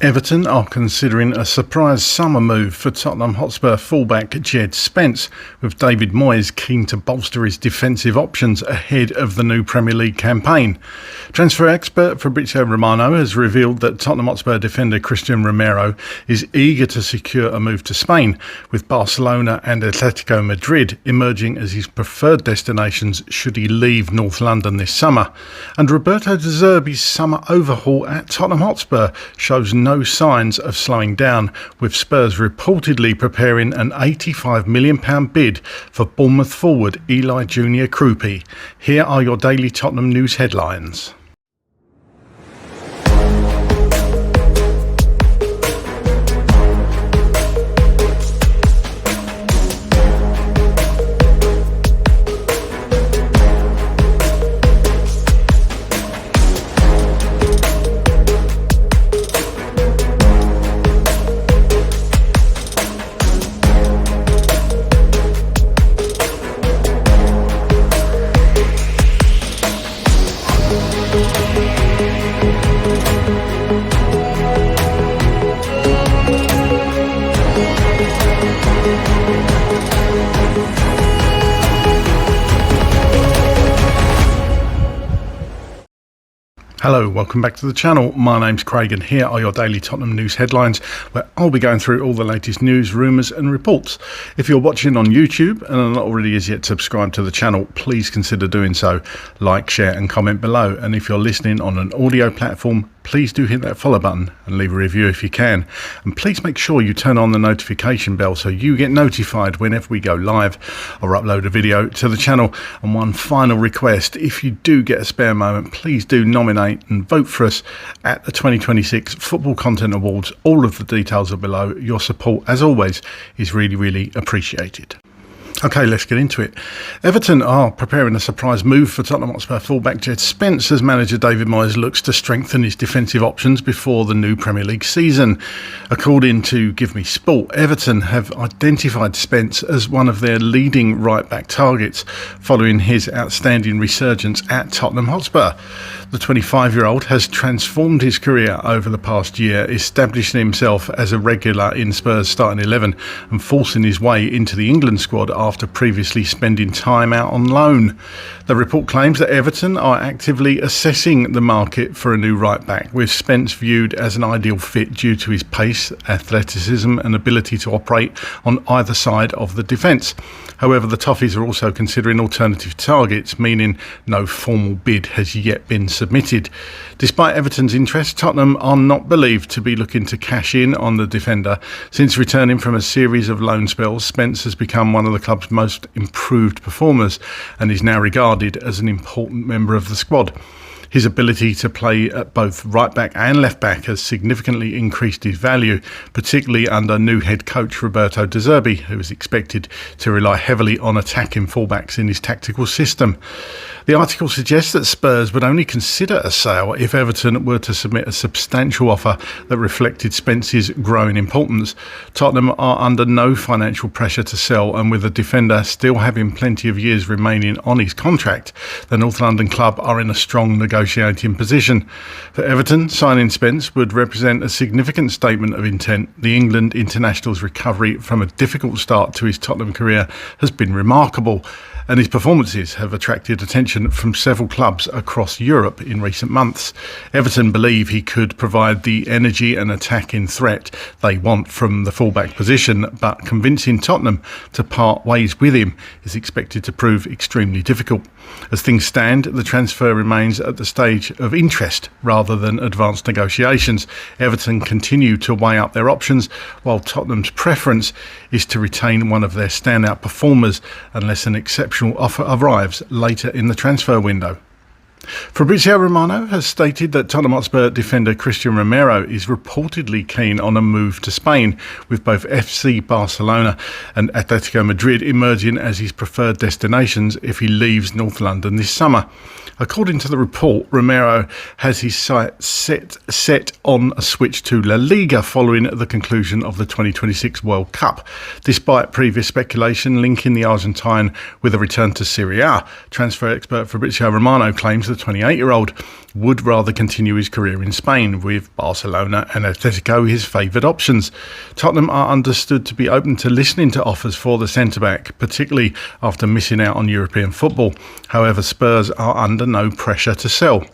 Everton are considering a surprise summer move for Tottenham Hotspur fullback Djed Spence, with David Moyes keen to bolster his defensive options ahead of the new Premier League campaign. Transfer expert Fabrizio Romano has revealed that Tottenham Hotspur defender Cristian Romero is eager to secure a move to Spain, with Barcelona and Atletico Madrid emerging as his preferred destinations should he leave North London this summer. And Roberto De Zerbi's summer overhaul at Tottenham Hotspur shows no signs of slowing down, with Spurs reportedly preparing an £85 million bid for Bournemouth forward Eli Junior Kroupi. Here are your daily Tottenham news headlines. Hello, welcome back to the channel. My name's Craig and here are your daily Tottenham news headlines, where I'll be going through all the latest news, rumours and reports. If you're watching on YouTube and are not already as yet subscribed to the channel, please consider doing so. Like, share and comment below. And if you're listening on an audio platform, please do hit that follow button and leave a review if you can. And please make sure you turn on the notification bell so you get notified whenever we go live or upload a video to the channel. And one final request, if you do get a spare moment, please do nominate and vote for us at the 2026 Football Content Awards. All of the details are below. Your support, as always, is really appreciated. Okay, let's get into it. Everton are preparing a surprise move for Tottenham Hotspur fullback Djed Spence as manager David Moyes looks to strengthen his defensive options before the new Premier League season. According to Give Me Sport, Everton have identified Spence as one of their leading right-back targets following his outstanding resurgence at Tottenham Hotspur. The 25-year-old has transformed his career over the past year, establishing himself as a regular in Spurs' starting 11 and forcing his way into the England squad after previously spending time out on loan. The report claims that Everton are actively assessing the market for a new right-back, with Spence viewed as an ideal fit due to his pace, athleticism and ability to operate on either side of the defence. However, the Toffees are also considering alternative targets, meaning no formal bid has yet been submitted. Despite Everton's interest, Tottenham are not believed to be looking to cash in on the defender. Since returning from a series of loan spells, Spence has become one of the club's most improved performers and is now regarded as an important member of the squad. His ability to play at both right back and left back has significantly increased his value, particularly under new head coach Roberto De Zerbi, who is expected to rely heavily on attacking fullbacks in his tactical system. The article suggests that Spurs would only consider a sale if Everton were to submit a substantial offer that reflected Spence's growing importance. Tottenham are under no financial pressure to sell, and with the defender still having plenty of years remaining on his contract, the North London club are in a strong negotiating position. For Everton, signing Spence would represent a significant statement of intent. The England international's recovery from a difficult start to his Tottenham career has been remarkable, and his performances have attracted attention from several clubs across Europe in recent months. Everton believe he could provide the energy and attacking threat they want from the fullback position, but convincing Tottenham to part ways with him is expected to prove extremely difficult. As things stand, the transfer remains at the stage of interest rather than advanced negotiations. Everton continue to weigh up their options, while Tottenham's preference is to retain one of their standout performers unless an exceptional offer arrives later in the transfer window. Fabrizio Romano has stated that Tottenham Hotspur defender Cristian Romero is reportedly keen on a move to Spain, with both FC Barcelona and Atletico Madrid emerging as his preferred destinations if he leaves North London this summer. According to the report, Romero has his sights set on a switch to La Liga following the conclusion of the 2026 World Cup. Despite previous speculation linking the Argentine with a return to Serie A, transfer expert Fabrizio Romano claims the the 28-year-old would rather continue his career in Spain, with Barcelona and Atletico his favoured options. Tottenham are understood to be open to listening to offers for the centre-back, particularly after missing out on European football. However, Spurs are under no pressure to sell.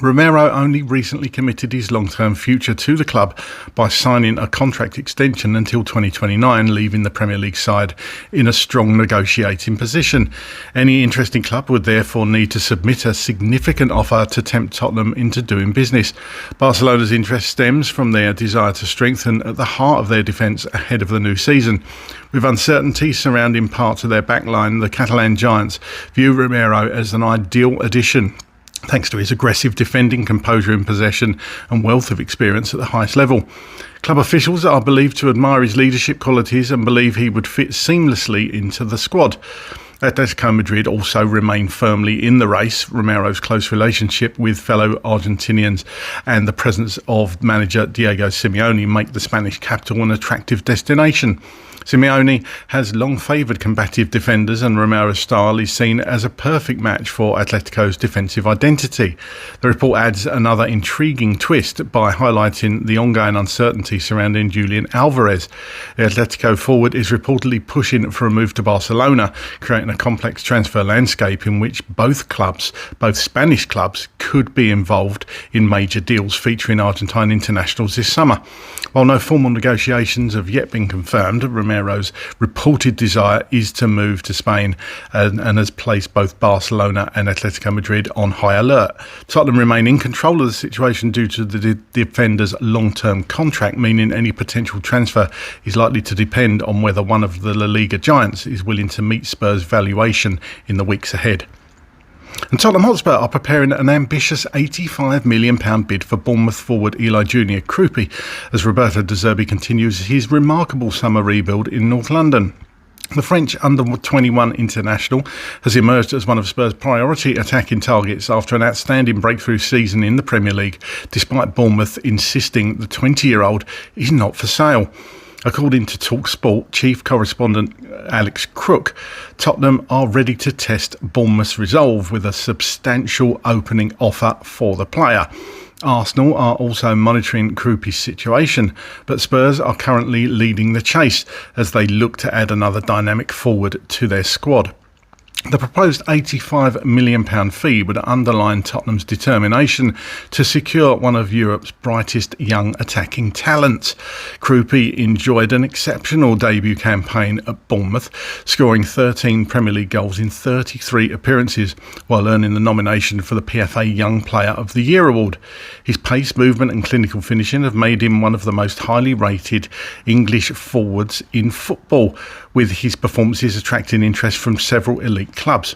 Romero only recently committed his long-term future to the club by signing a contract extension until 2029, leaving the Premier League side in a strong negotiating position. Any interesting club would therefore need to submit a significant offer to tempt Tottenham into doing business. Barcelona's interest stems from their desire to strengthen at the heart of their defence ahead of the new season. With uncertainty surrounding parts of their backline, the Catalan giants view Romero as an ideal addition, thanks to his aggressive defending, composure in possession and wealth of experience at the highest level. Club officials are believed to admire his leadership qualities and believe he would fit seamlessly into the squad. Atletico Madrid also remain firmly in the race. Romero's close relationship with fellow Argentinians and the presence of manager Diego Simeone make the Spanish capital an attractive destination. Simeone has long favoured combative defenders, and Romero's style is seen as a perfect match for Atletico's defensive identity. The report adds another intriguing twist by highlighting the ongoing uncertainty surrounding Julian Alvarez. The Atletico forward is reportedly pushing for a move to Barcelona, creating a complex transfer landscape in which both Spanish clubs, could be involved in major deals featuring Argentine internationals this summer. While no formal negotiations have yet been confirmed, Romero's reported desire is to move to Spain and has placed both Barcelona and Atletico Madrid on high alert. Tottenham remain in control of the situation due to the defender's long-term contract, meaning any potential transfer is likely to depend on whether one of the La Liga giants is willing to meet Spurs' valuation in the weeks ahead. And Tottenham Hotspur are preparing an ambitious £85 million bid for Bournemouth forward Eli Jr. Kroupi, as Roberto De Zerbi continues his remarkable summer rebuild in North London. The French under-21 international has emerged as one of Spurs' priority attacking targets after an outstanding breakthrough season in the Premier League, despite Bournemouth insisting the 20-year-old is not for sale. According to TalkSport chief correspondent Alex Crook, Tottenham are ready to test Bournemouth's resolve with a substantial opening offer for the player. Arsenal are also monitoring Kroupi's situation, but Spurs are currently leading the chase as they look to add another dynamic forward to their squad. The proposed £85 million fee would underline Tottenham's determination to secure one of Europe's brightest young attacking talents. Kroupi enjoyed an exceptional debut campaign at Bournemouth, scoring 13 Premier League goals in 33 appearances, while earning the nomination for the PFA Young Player of the Year award. His pace, movement and clinical finishing have made him one of the most highly rated English forwards in football, with his performances attracting interest from several elite clubs.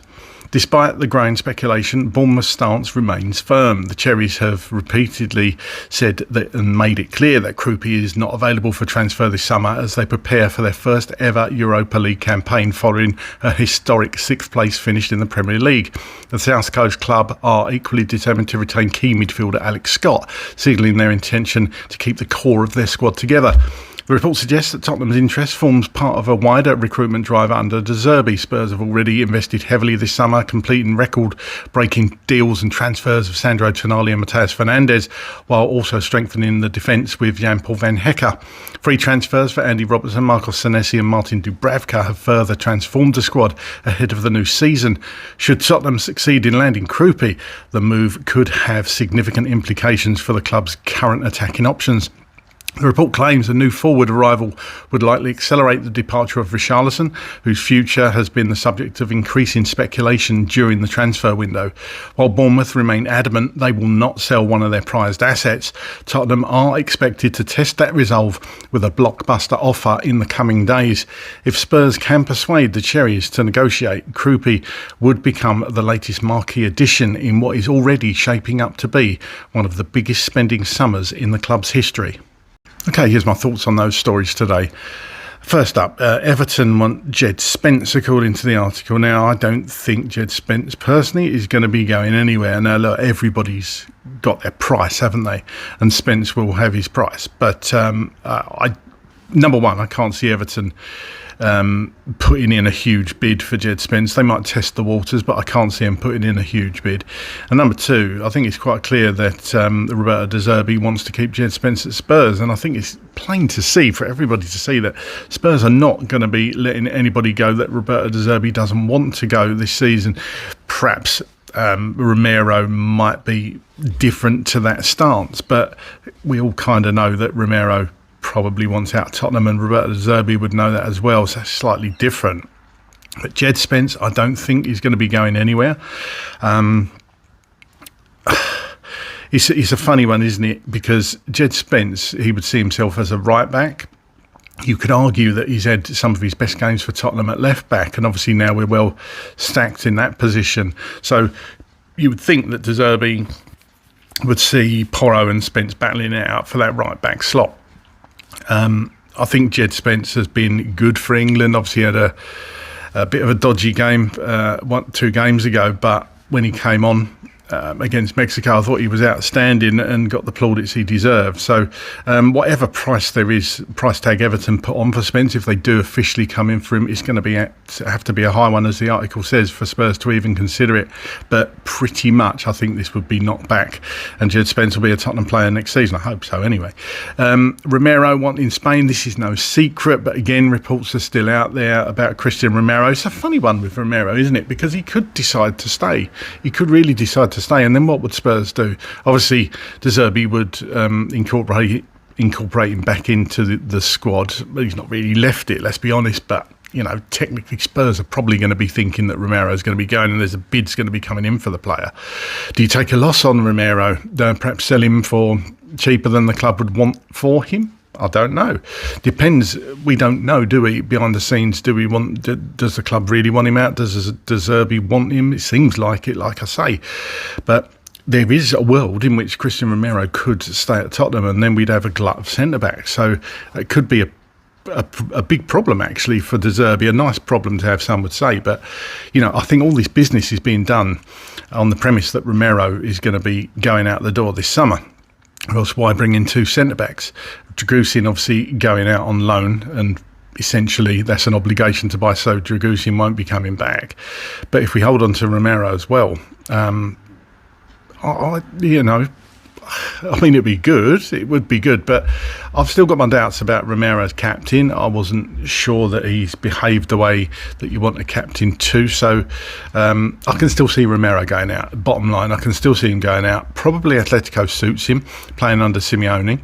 Despite the growing speculation, Bournemouth's stance remains firm. The Cherries have repeatedly said that and made it clear that Kroupi is not available for transfer this summer as they prepare for their first ever Europa League campaign following a historic sixth place finish in the Premier League. The South Coast club are equally determined to retain key midfielder Alex Scott, signalling their intention to keep the core of their squad together. The report suggests that Tottenham's interest forms part of a wider recruitment drive under De Zerbi. Spurs have already invested heavily this summer, completing record-breaking deals and transfers of Sandro Tonali and Matheus Fernandes, while also strengthening the defence with Jan-Paul van Hecke. Free transfers for Andy Robertson, Marcos Senesi and Martin Dubravka have further transformed the squad ahead of the new season. Should Tottenham succeed in landing Kroupi, the move could have significant implications for the club's current attacking options. The report claims a new forward arrival would likely accelerate the departure of Richarlison, whose future has been the subject of increasing speculation during the transfer window. While Bournemouth remain adamant they will not sell one of their prized assets, Tottenham are expected to test that resolve with a blockbuster offer in the coming days. If Spurs can persuade the Cherries to negotiate, Kroupi would become the latest marquee addition in what is already shaping up to be one of the biggest spending summers in the club's history. Okay, here's my thoughts on those stories today. First up, Everton want Djed Spence, according to the article. Now, I don't think Djed Spence personally is going to be going anywhere. Now, look, everybody's got their price, haven't they? And Spence will have his price. But number one, I can't see Everton putting in a huge bid for Djed Spence. They might test the waters, but I can't see him putting in a huge bid. And number two, I think it's quite clear that Roberto De Zerbi wants to keep Djed Spence at Spurs, and I think it's plain to see for everybody to see that Spurs are not going to be letting anybody go that Roberto De Zerbi doesn't want to go this season. Perhaps Romero might be different to that stance, but we all kind of know that Romero probably wants out Tottenham, and Roberto De Zerbi would know that as well, so it's slightly different. But Djed Spence, I don't think he's going to be going anywhere. It's a funny one, isn't it? Because Djed Spence, he would see himself as a right back. You could argue that he's had some of his best games for Tottenham at left back, and obviously now we're well stacked in that position. So you would think that De Zerbi would see Porro and Spence battling it out for that right back slot. I think Djed Spence has been good for England. Obviously, he had a bit of a dodgy game 2 games ago, but when he came on against Mexico, I thought he was outstanding and got the plaudits he deserved. So whatever price tag Everton put on for Spence, if they do officially come in for him, it's going to have to be a high one, as the article says, for Spurs to even consider it. But pretty much I think this would be knocked back, and Djed Spence will be a Tottenham player next season. I hope so anyway. Romero wanting Spain, this is no secret, but again, reports are still out there about Cristian Romero. It's a funny one with Romero, isn't it? Because he could decide to stay. He could really decide to stay, and then what would Spurs do? Obviously, De Zerbi would incorporate him back into the squad. He's not really left it, let's be honest, but technically Spurs are probably going to be thinking that Romero is going to be going, and there's a bid's going to be coming in for the player. Do you take a loss on Romero? Perhaps sell him for cheaper than the club would want for him? I don't know. Depends. We don't know, do we? Behind the scenes, does the club really want him out? Does De Zerbi want him? It seems like it, like I say. But there is a world in which Cristian Romero could stay at Tottenham, and then we'd have a glut of centre-backs. So it could be a big problem, actually, for De Zerbi. A nice problem to have, some would say. But, I think all this business is being done on the premise that Romero is going to be going out the door this summer. Or else why bring in 2 centre-backs? Dragusin obviously going out on loan, and essentially that's an obligation to buy, so Dragusin won't be coming back. But if we hold on to Romero as well, it'd be good. It would be good, but I've still got my doubts about Romero as captain. I wasn't sure that he's behaved the way that you want a captain to. So I can still see Romero going out. Bottom line, I can still see him going out. Probably Atletico suits him, playing under Simeone.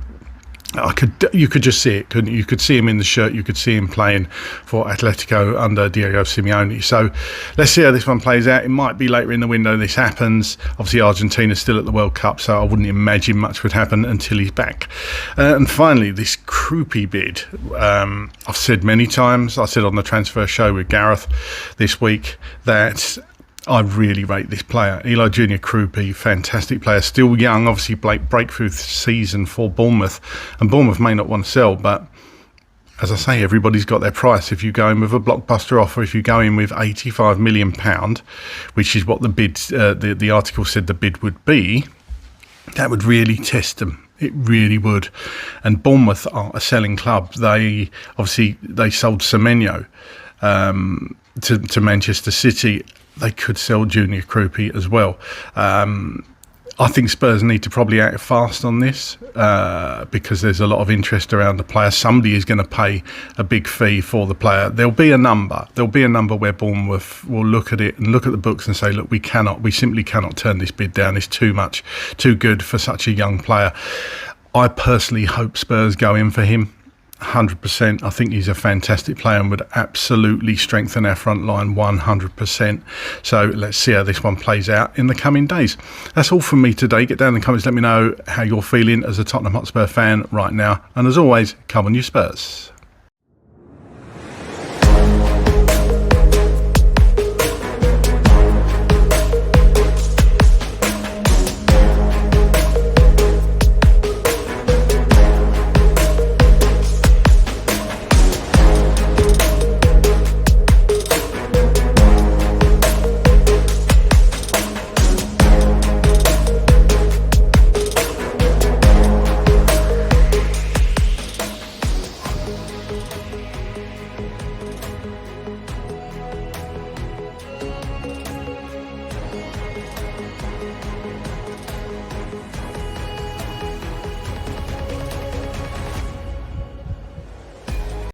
You could just see it, couldn't you? You could see him in the shirt. You could see him playing for Atletico under Diego Simeone. So let's see how this one plays out. It might be later in the window this happens. Obviously, Argentina's still at the World Cup, so I wouldn't imagine much would happen until he's back. And finally, this Kroupi bid. I've said many times, I said on the transfer show with Gareth this week, that I really rate this player. Eli Junior Kroupi, fantastic player, still young, obviously breakthrough season for Bournemouth, and Bournemouth may not want to sell, but as I say, everybody's got their price. If you go in with a blockbuster offer, if you go in with £85 million, which is what the bid, the article said the bid would be, that would really test them. It really would. And Bournemouth are a selling club. They sold Semenyo to Manchester City. They could sell Junior Kroupi as well. I think Spurs need to probably act fast on this because there's a lot of interest around the player. Somebody is going to pay a big fee for the player. There'll be a number. There'll be a number where Bournemouth will look at it and look at the books and say, look, we simply cannot turn this bid down. It's too much, too good for such a young player. I personally hope Spurs go in for him. 100%. I think he's a fantastic player and would absolutely strengthen our front line 100%. So let's see how this one plays out in the coming days. That's all from me today. Get down in the comments, let me know how you're feeling as a Tottenham Hotspur fan right now. And as always, come on you Spurs.